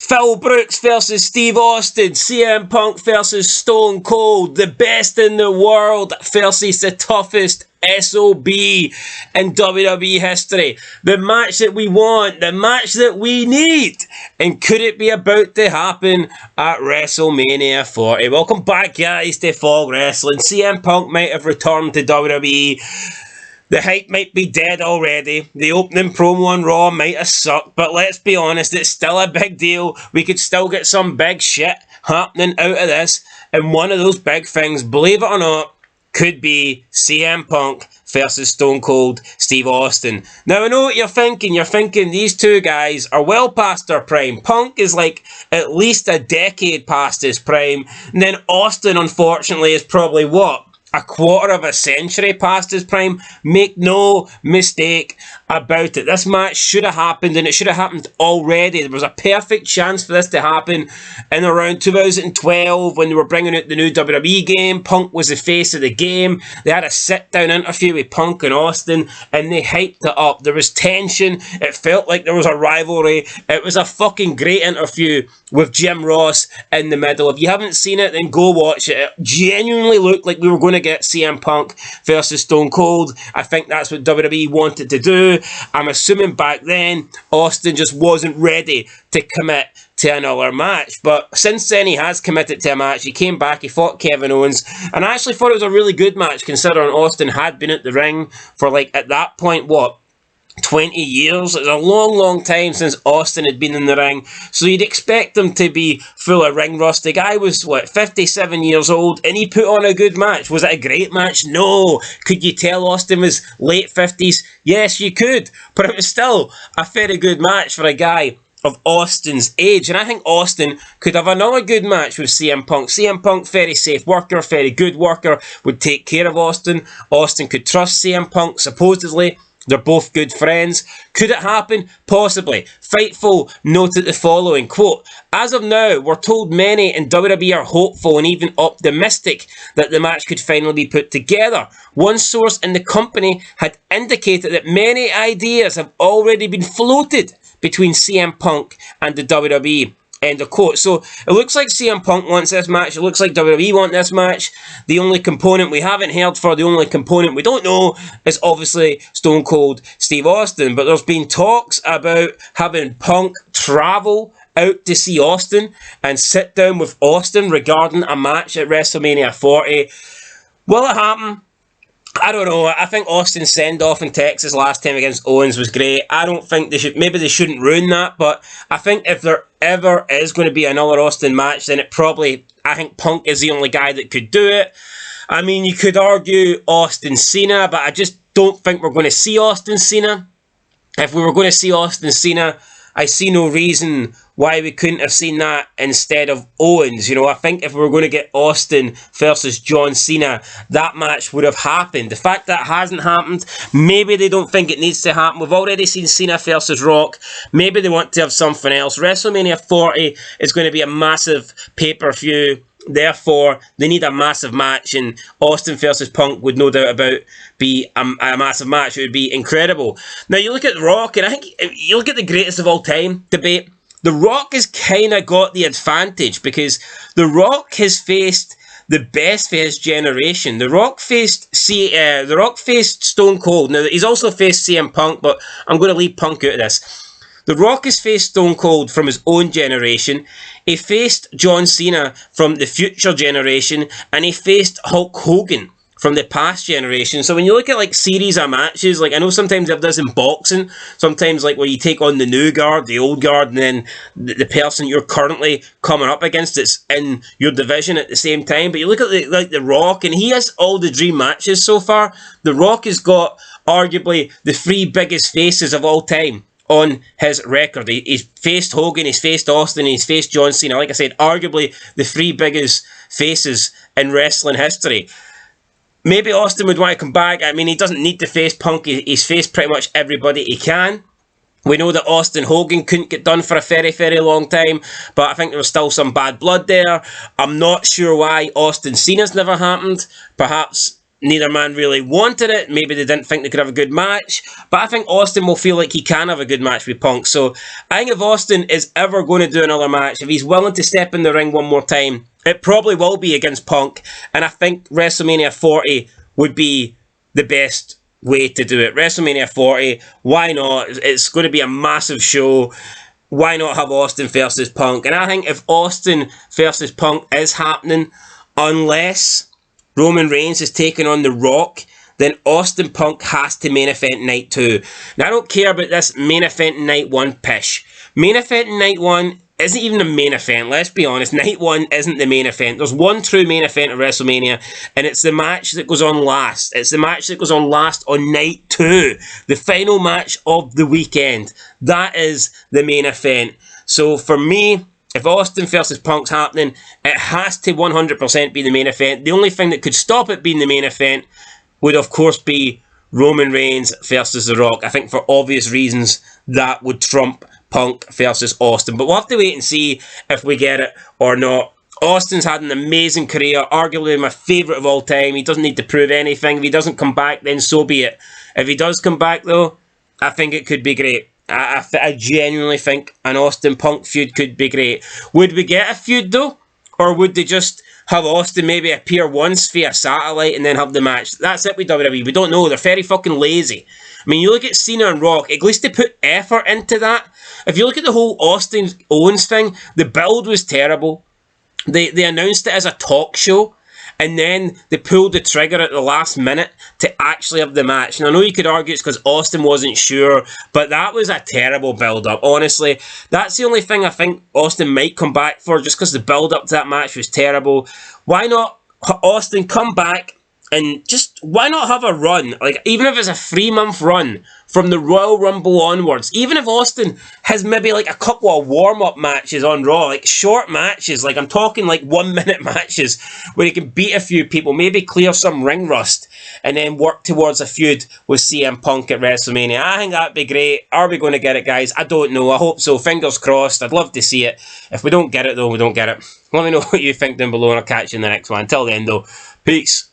Phil Brooks versus Steve Austin, CM Punk versus Stone Cold, the best in the world versus the toughest SOB in WWE history. The match that we want, the match that we need. And could it be about to happen at WrestleMania 40? Welcome back, guys, to Fog Wrestling. CM Punk might have returned to WWE. The hype might be dead already. The opening promo on Raw might have sucked, but let's be honest, it's still a big deal. We could still get some big shit happening out of this, and one of those big things, believe it or not, could be CM Punk versus Stone Cold Steve Austin. Now, I know what you're thinking. You're thinking these two guys are well past their prime. Punk is like at least a decade past his prime, and then Austin, unfortunately, is probably what? A quarter of a century past his prime. Make no mistake about it. This match should have happened, and it should have happened already. There was a perfect chance for this to happen in around 2012 when they were bringing out the new WWE game. Punk was the face of the game. They had a sit-down interview with Punk and Austin, and they hyped it up. There was tension. It felt like there was a rivalry. It was a fucking great interview with Jim Ross in the middle. If you haven't seen it, then go watch it. It genuinely looked like we were going to get CM Punk versus Stone Cold. I think that's what WWE wanted to do. I'm assuming back then Austin just wasn't ready to commit to another match, but since then he has committed to a match. He came back, he fought Kevin Owens, and I actually thought it was a really good match considering Austin had been at the ring for, like, at that point, what, 20 years. It's a long time since Austin had been in the ring, so you'd expect him to be full of ring rust. The guy was, 57 years old, and he put on a good match. Was it a great match? No. Could you tell Austin was late 50s? Yes, you could, but it was still a very good match for a guy of Austin's age, and I think Austin could have another good match with CM Punk. CM Punk, very safe worker, very good worker, would take care of Austin. Austin could trust CM Punk, supposedly. They're both good friends. Could it happen? Possibly. Fightful noted the following, quote, "As of now, we're told many in WWE are hopeful and even optimistic that the match could finally be put together. One source in the company had indicated that many ideas have already been floated between CM Punk and the WWE." End of quote. So it looks like CM Punk wants this match. It looks like WWE want this match. The only component we haven't heard for, the only component we don't know, is obviously Stone Cold Steve Austin. But there's been talks about having Punk travel out to see Austin and sit down with Austin regarding a match at WrestleMania 40. Will it happen? I don't know. I think Austin's send-off in Texas last time against Owens was great. I don't think they should, maybe they shouldn't ruin that, but I think if there ever is going to be another Austin match, then it probably, I think Punk is the only guy that could do it. I mean, you could argue Austin Cena, but I just don't think we're going to see Austin Cena. If we were going to see Austin Cena, I see no reason why we couldn't have seen that instead of Owens. You know, I think if we were going to get Austin versus John Cena, that match would have happened. The fact that hasn't happened, maybe they don't think it needs to happen. We've already seen Cena versus Rock. Maybe they want to have something else. WrestleMania 40 is going to be a massive pay-per-view. Therefore, they need a massive match, and Austin versus Punk would no doubt about be a massive match. It would be incredible. Now, you look at Rock, and I think you look at the greatest of all time debate. The Rock has kind of got the advantage because The Rock has faced the best for his generation. The Rock faced Stone Cold. Now, he's also faced CM Punk, but I'm going to leave Punk out of this. The Rock has faced Stone Cold from his own generation. He faced John Cena from the future generation, and he faced Hulk Hogan from the past generation. So when you look at like series of matches, like I know sometimes they have this in boxing, sometimes like where you take on the new guard, the old guard, and then the person you're currently coming up against that's in your division at the same time. But you look at the Rock, and he has all the dream matches so far. The Rock has got arguably the three biggest faces of all time on his record. He's faced Hogan, he's faced Austin, he's faced John Cena. Like I said, arguably the three biggest faces in wrestling history. Maybe Austin would want to come back. I mean, he doesn't need to face Punk. He's faced pretty much everybody he can. We know that Austin Hogan couldn't get done for a very long time, but I think there was still some bad blood there. I'm not sure why Austin Cena's never happened. Perhaps neither man really wanted it. Maybe they didn't think they could have a good match. But I think Austin will feel like he can have a good match with Punk. So I think if Austin is ever going to do another match, if he's willing to step in the ring one more time, it probably will be against Punk. And I think WrestleMania 40 would be the best way to do it. WrestleMania 40, why not? It's going to be a massive show. Why not have Austin versus Punk? And I think if Austin versus Punk is happening, unless Roman Reigns is taking on The Rock, then Austin Punk has to main event night 2. Now, I don't care about this main event night 1 pish. Main event night 1 isn't even the main event, let's be honest. Night 1 isn't the main event. There's one true main event of WrestleMania, and it's the match that goes on last. It's the match that goes on last on night 2. The final match of the weekend. That is the main event. So for me, if Austin versus Punk's happening, it has to 100% be the main event. The only thing that could stop it being the main event would, of course, be Roman Reigns versus The Rock. I think for obvious reasons, that would trump Punk versus Austin. But we'll have to wait and see if we get it or not. Austin's had an amazing career, arguably my favourite of all time. He doesn't need to prove anything. If he doesn't come back, then so be it. If he does come back, though, I think it could be great. I genuinely think an Austin Punk feud could be great. Would we get a feud, though? Or would they just have Austin maybe appear once via satellite and then have the match? That's it with WWE. We don't know. They're very fucking lazy. I mean, you look at Cena and Rock, at least they put effort into that. If you look at the whole Austin Owens thing, the build was terrible. They announced it as a talk show, and then they pulled the trigger at the last minute to actually have the match. And I know you could argue it's because Austin wasn't sure, but that was a terrible build-up, honestly. That's the only thing I think Austin might come back for, just because the build-up to that match was terrible. Why not Austin come back and just, why not have a run? Like, even if it's a 3-month run from the Royal Rumble onwards, even if Austin has maybe like a couple of warm-up matches on Raw, like short matches, like I'm talking like 1-minute matches where he can beat a few people, maybe clear some ring rust, and then work towards a feud with CM Punk at WrestleMania. I think that'd be great. Are we going to get it, guys? I don't know. I hope so. Fingers crossed. I'd love to see it. If we don't get it, though, we don't get it. Let me know what you think down below, and I'll catch you in the next one. Until then, though, peace.